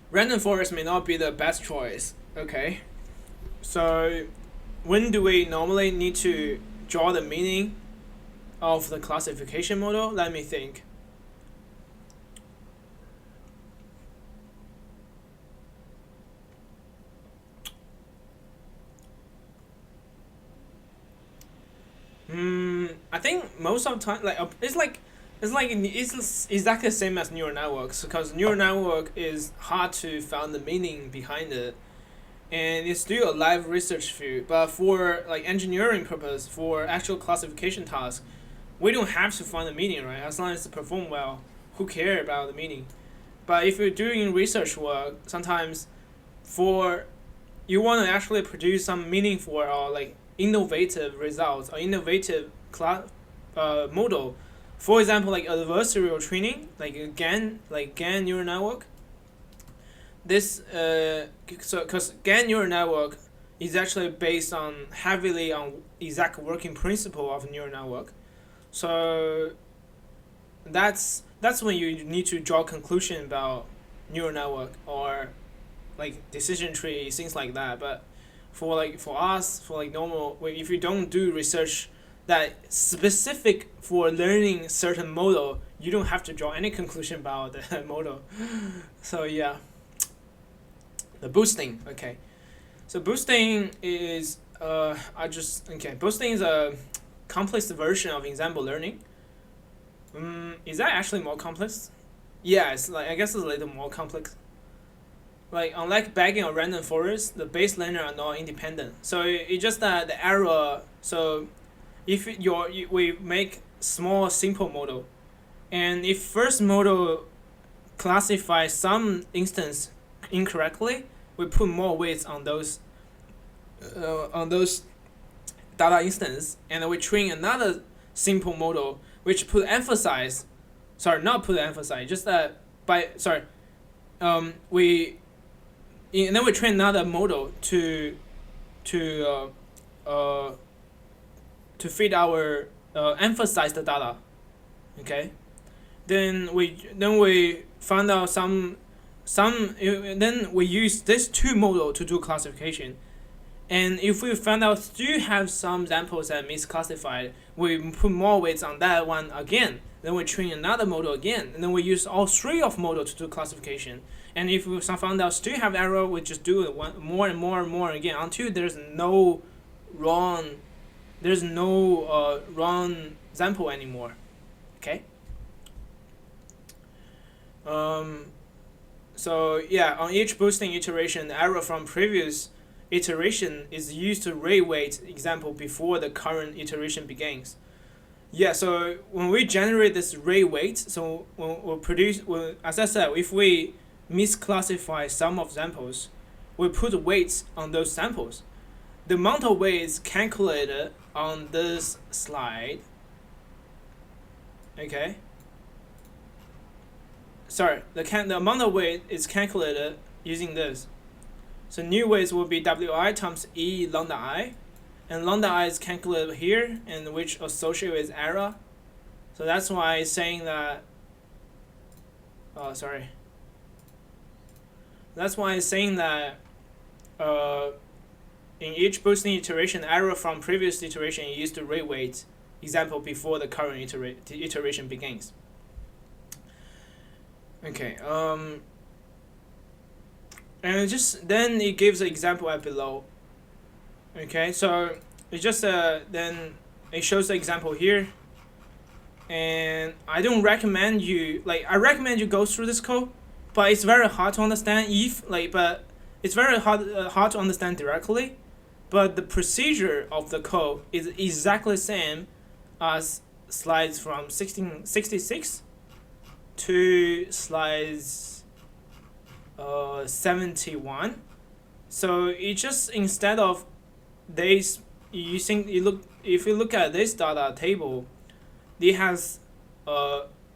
random forest may not be the best choice. Okay, so when do we normally need to draw the meaning of the classification model? Let me think. I think most of the time, like it's exactly the same as neural networks because neural network is hard to find the meaning behind it, and it's still a live research field. But for like engineering purpose, for actual classification tasks, we don't have to find the meaning, right? As long as it perform well, who care about the meaning? But if you're doing research work, sometimes for you want to actually produce some meaningful or like innovative results or innovative model. For example, like adversarial training, like GAN neural network. This because GAN neural network is actually based on heavily on exact working principle of neural network. So that's when you need to draw conclusion about neural network or like decision tree, things like that. But for us, for like normal, if you don't do research that specific for learning certain model, you don't have to draw any conclusion about the model. So yeah, the boosting. Okay, so boosting is boosting is a complex version of ensemble learning. Is that actually more complex? Yeah, it's like I guess it's a little more complex. Like unlike bagging or random forest, the base learner are not independent. So it's just that the error. So if we make small simple model, and if first model classifies some instance incorrectly, we put more weights on those data instance, and we train another simple model which put emphasize. Sorry, not put emphasize. Just that and then we train another model to fit our emphasize the data. Okay, then we find out then we use this two model to do classification, and if we find out still have some examples that misclassified, we put more weights on that one again. then we train another model again, and then we use all three of model to do classification. And if we found out still have error, we just do it more and more and more again until there's no wrong sample anymore. Okay. So yeah, on each boosting iteration, the error from previous iteration is used to reweight example before the current iteration begins. Yeah, so when we generate this reweight, so as I said, if we misclassify some of samples, we put weights on those samples. The amount of weight is calculated on this slide. Okay. Sorry, the amount of weight is calculated using this. So new weights will be Wi times E lambda I, and lambda I is calculated here, and which associated with error. So that's why it's saying that. That's why it's saying that in each boosting iteration, error from previous iteration is used to reweight example before the current iteration begins. Okay. And then it gives an example at below. Okay, so it just then it shows the example here. And I don't recommend you I recommend you go through this code, but it's very hard to understand but it's very hard to understand directly. But the procedure of the code is exactly the same as slides from 1666 to slides 71. So it just, instead of this, if you look at this data table, it has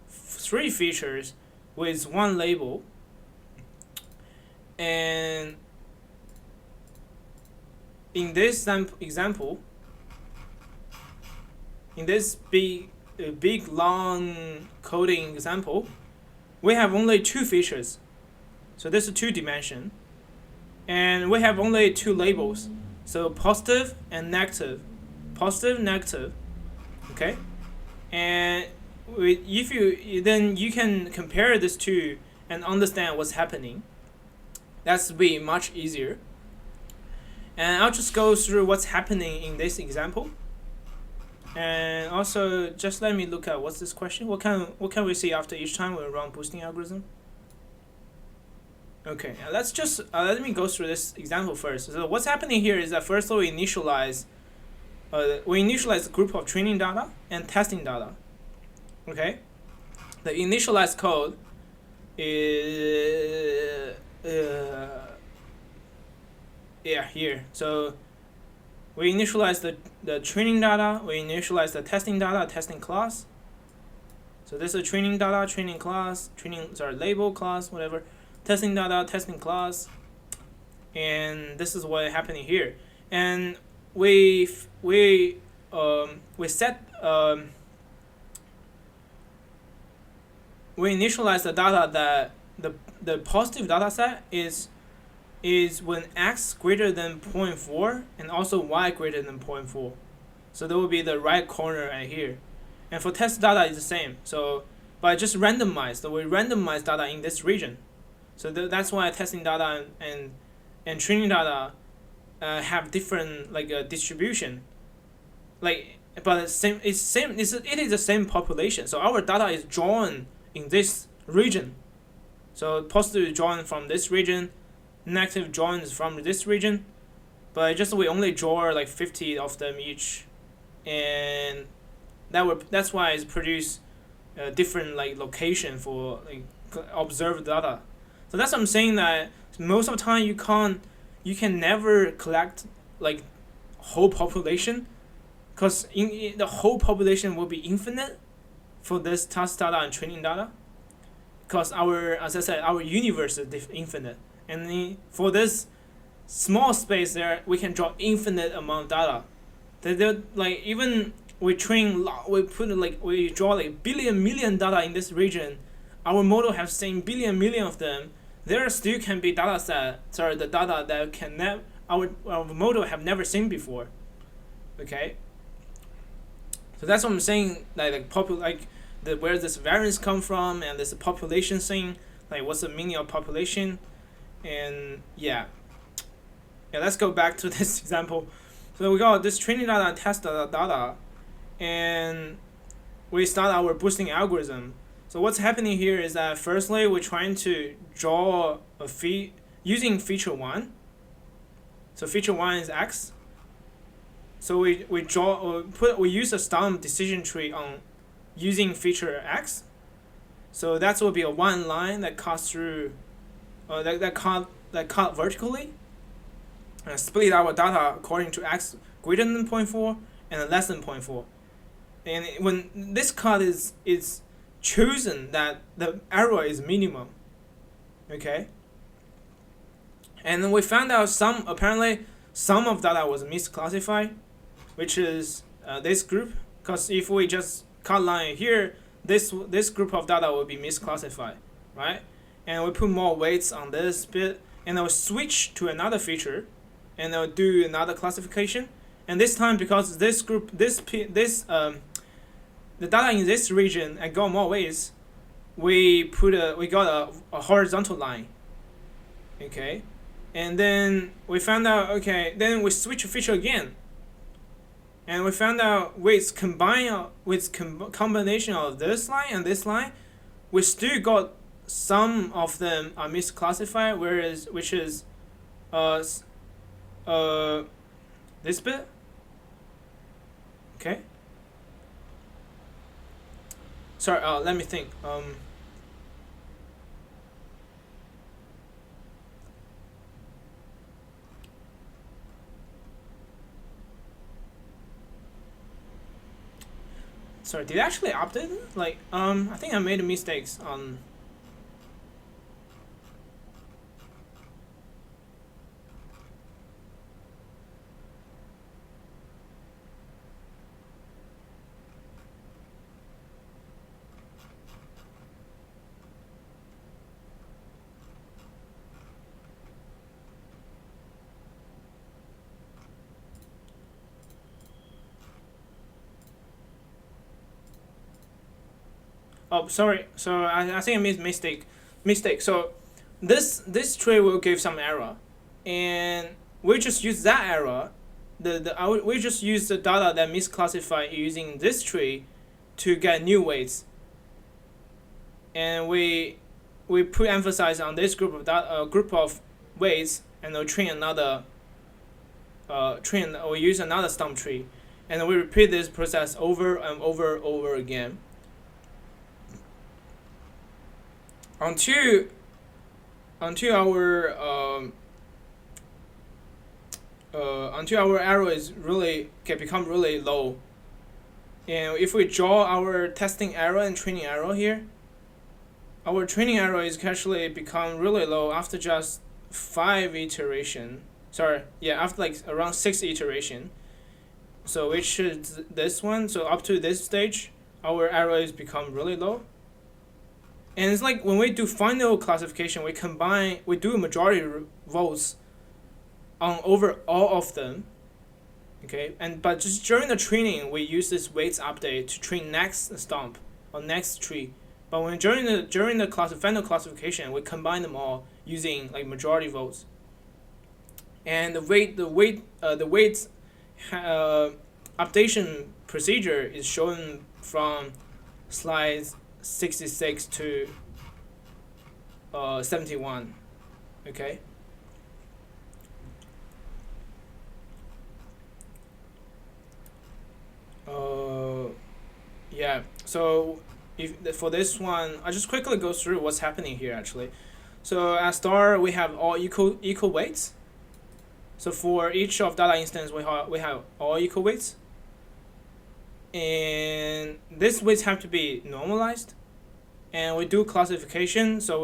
3 features with 1 label, and in this example, in this big long coding example, we have only 2 features. So this is 2 dimension, and we have only 2 labels. So positive and negative, positive, negative. Okay, and if you can compare these 2 and understand what's happening. That's be much easier. And I'll just go through what's happening in this example. And also, just let me look at what's this question. What can we see after each time we run boosting algorithm? Okay, let's just let me go through this example first. So what's happening here is that first we initialize a group of training data and testing data. Okay, the initialized code is here. So we initialize the training data, we initialize the testing data, testing class. So this is training data, training class, label class, whatever. Testing data, testing class. And this is what happening here. And we initialize the data that the positive data set is when x greater than 0.4 and also y greater than 0.4. So there will be the right corner right here. And for test data is the same. So but just randomized. So we randomize data in this region. So that's why testing data and training data have different distribution. But it is the same population. So our data is drawn in this region. So positive is drawn from this region, negative drawn is from this region, but just we only draw 50 of them each, and that's why it's produce different location for observed data. So that's what I'm saying, that most of the time you can never collect whole population, because in the whole population will be infinite for this task data and training data, because as I said, our universe is infinite, and for this small space there we can draw infinite amount of data. Even we draw billion million data in this region, our model have seen billion million of them. There still can be the data that our model have never seen before. Okay. So that's what I'm saying. The where this variance come from, and this population thing, like what's the meaning of population, and yeah, let's go back to this example. So we got this training data and test data, and we start our boosting algorithm. So what's happening here is that firstly we're trying to draw a feed using feature 1. So feature 1 is x. So we use a stump decision tree on using feature x. So that will be a one line that cuts through that cut vertically, and split our data according to x greater than 0.4 and less than 0.4. And when this cut is chosen, that the error is minimum. Okay. And then we found out apparently some of data was misclassified, which is this group. Because if we just cut line here, this group of data will be misclassified, right? And we put more weights on this bit, and I'll switch to another feature, and I'll do another classification. And this time, because this group, the data in this region and got more weights, we got a horizontal line. Okay, and then we found out, okay, then we switch feature again, and we found out with combination of this line and this line, we still got some of them are misclassified, which is this bit. Okay. Sorry, let me think. Sorry, did I actually update it? Like, I think I made mistakes on. Oh, sorry. So I think I made mistake. So this tree will give some error, and we just use that error. We just use the data that misclassified using this tree to get new weights, and we put emphasis on this group of weights, and we'll train another or use another stump tree, and we repeat this process over and over again until our error is really can become really low. And if we draw our testing error and training error here, our training error is actually become really low after just 5 iteration. After like around 6 iteration. So which is this one. So up to this stage, our error is become really low. And it's like when we do final classification, we do majority votes on over all of them. Okay, but just during the training, we use this weights update to train next stump or next tree. But when during the final classification, we combine them all using like majority votes. And the weights updation procedure is shown from slides 66 to 71. Okay. Yeah. So for this one, I just quickly go through what's happening here actually. So at start we have all equal weights. So for each of data instance we have all equal weights. And these weights have to be normalized, and we do classification. So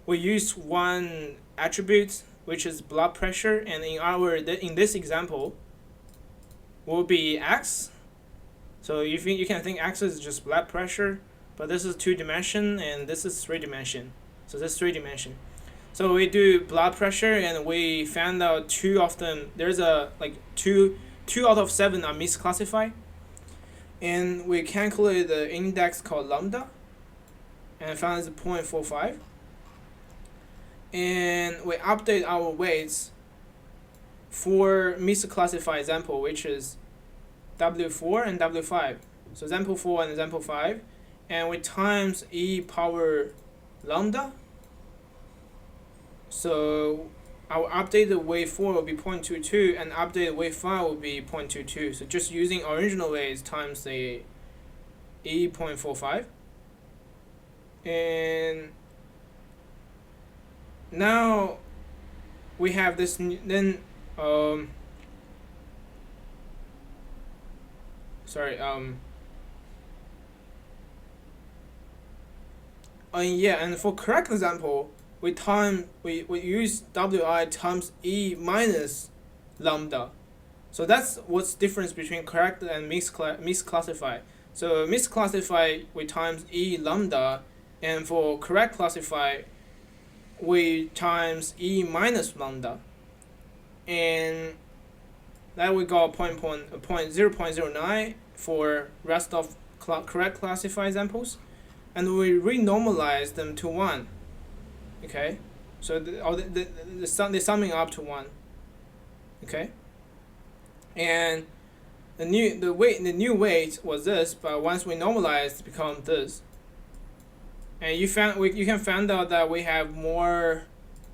we use one attribute which is blood pressure, and in this example will be x. So you can think x is just blood pressure, but this is 2-dimension and this is 3-dimension. So this is 3-dimension. So we do blood pressure, and we found out 2 of them. There's 2 out of 7 are misclassified. and we calculate the index called lambda, and found it's 0.45. And we update our weights for misclassified example, which is W4 and W5. So example 4 and example 5, and we times e power lambda. So our updated weight 4 will be 0.22 and updated weight 5 will be 0.22. So just using original weights times the e 0.45. And now we have this then and for correct example, we use wi times e minus lambda. So that's what's difference between correct and misclassified. So misclassified we times e lambda, and for correct classified we times e minus lambda, and that we got 0.09 for rest of correct classified examples, and we renormalize them to 1. Okay, so the summing up to 1. Okay, and the new weight was this, but once we normalize, it becomes this. And you can find out that we have more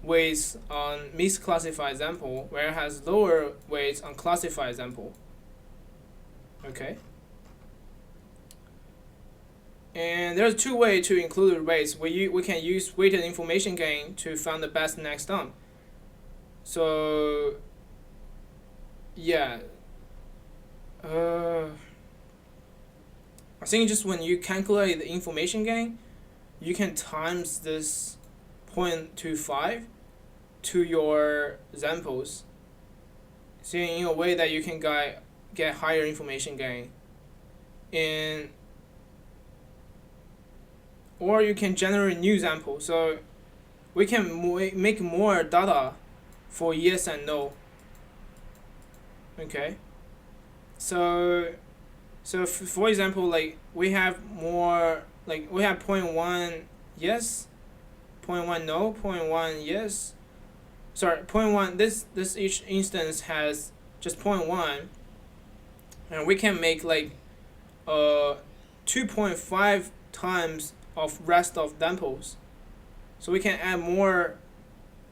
weights on misclassified example, whereas lower weights on classified example. Okay. And there's two ways to include the weights. We can use weighted information gain to find the best next sum. So yeah, I think just when you calculate the information gain, you can times this 0.25 to your examples, so in a way that you can get higher information gain. And or you can generate new examples, so we can make more data for yes and no. Okay, so for example, like we have more, like we have 0.1 yes, 0.1 no, 0.1 yes, 0.1, this each instance has just 0.1, and we can make like 2.5 times of rest of examples, so we can add more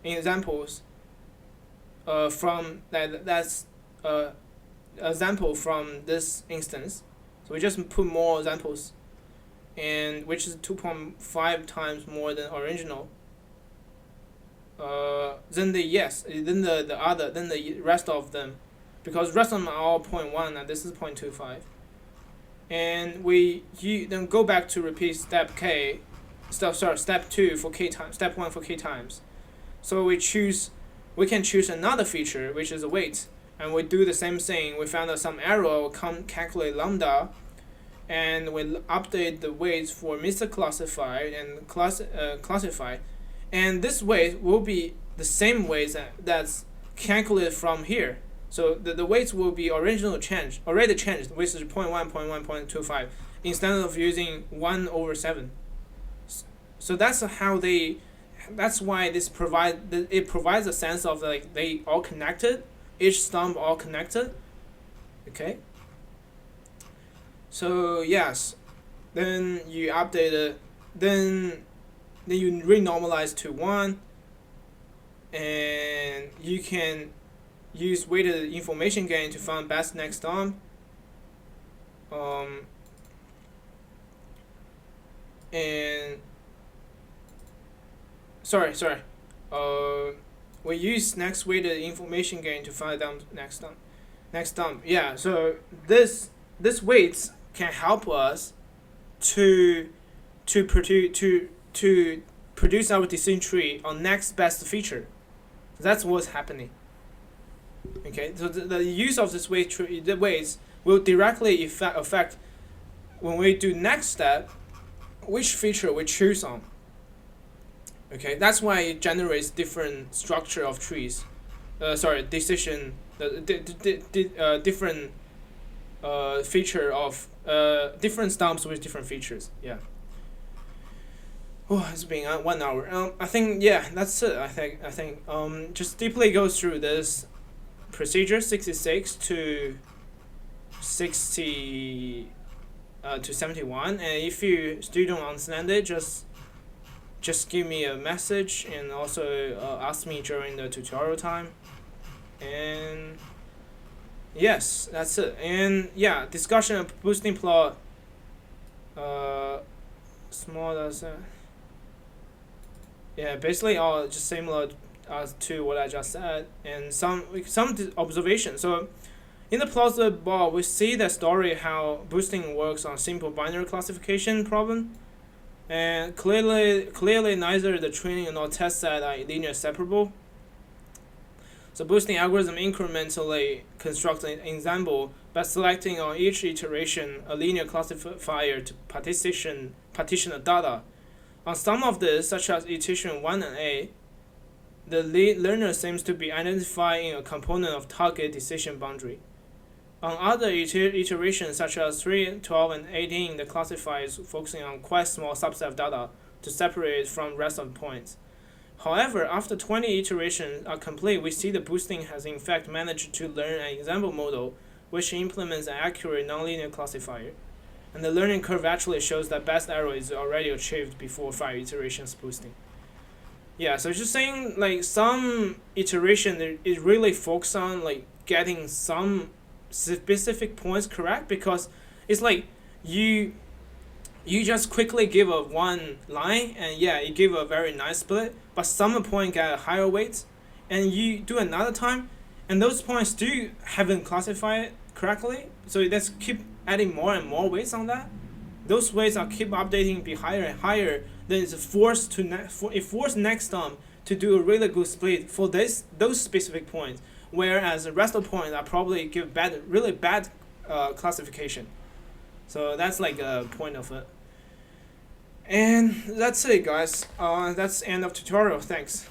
examples from that's example from this instance. So we just put more examples, and which is 2.5 times more than original. Then the rest of them, because rest of them are all 0.1 and this is 0.25. And you then go back to repeat step 2 for k times, step 1 for k times. So we can choose another feature, which is a weight, and we do the same thing. We found out some error, calculate lambda, and we update the weights for misclassified and classified, and this weight will be the same weights that's calculated from here. So the weights will be already changed, which is 0.1, 0.1, 0.25, instead of using 1/7. So that's why this provides a sense of like they all connected, each stump all connected. Okay. So yes, then you update it, then you renormalize to 1, and you can use weighted information gain to find best next sum. And we use next weighted information gain to find down next sum. Yeah, so this weights can help us to produce our decision tree on next best feature. That's what's happening. Okay, so the use of this weights will directly affect when we do next step which feature we choose on. Okay, that's why it generates different structure of trees. Different feature of different stumps with different features. Yeah. Oh, it's been 1 hour. I think yeah, that's it. I think just deeply go through this procedure 66 to 60 to 71, and if you still don't understand it, just give me a message and also ask me during the tutorial time. And yes, that's it. And yeah, discussion of boosting plot. Small as yeah, basically all just similar as to what I just said, and some observations. So in the plausible bar, we see the story how boosting works on simple binary classification problem, and clearly neither the training nor test set are linear separable. So boosting algorithm incrementally constructs an ensemble by selecting on each iteration a linear classifier to partition the data. On some of this, such as iteration 1 and A, the learner seems to be identifying a component of target decision boundary. On other iterations, such as 3, 12, and 18, the classifier is focusing on quite small subset of data to separate it from rest of the points. However, after 20 iterations are complete, we see the boosting has in fact managed to learn an example model which implements an accurate nonlinear classifier. And the learning curve actually shows that best error is already achieved before 5 iterations boosting. Yeah, so just saying like some iteration is really focused on like getting some specific points correct, because it's like you just quickly give a one line and yeah, you give a very nice split, but some point get a higher weight, and you do another time, and those points still haven't classified correctly. So let's keep adding more and more weights on that. Those weights are keep updating, be higher and higher. Then it's forced next time to do a really good split for those specific points. Whereas the rest of the points are probably give really bad classification. So that's like a point of it. And that's it, guys. That's the end of tutorial. Thanks.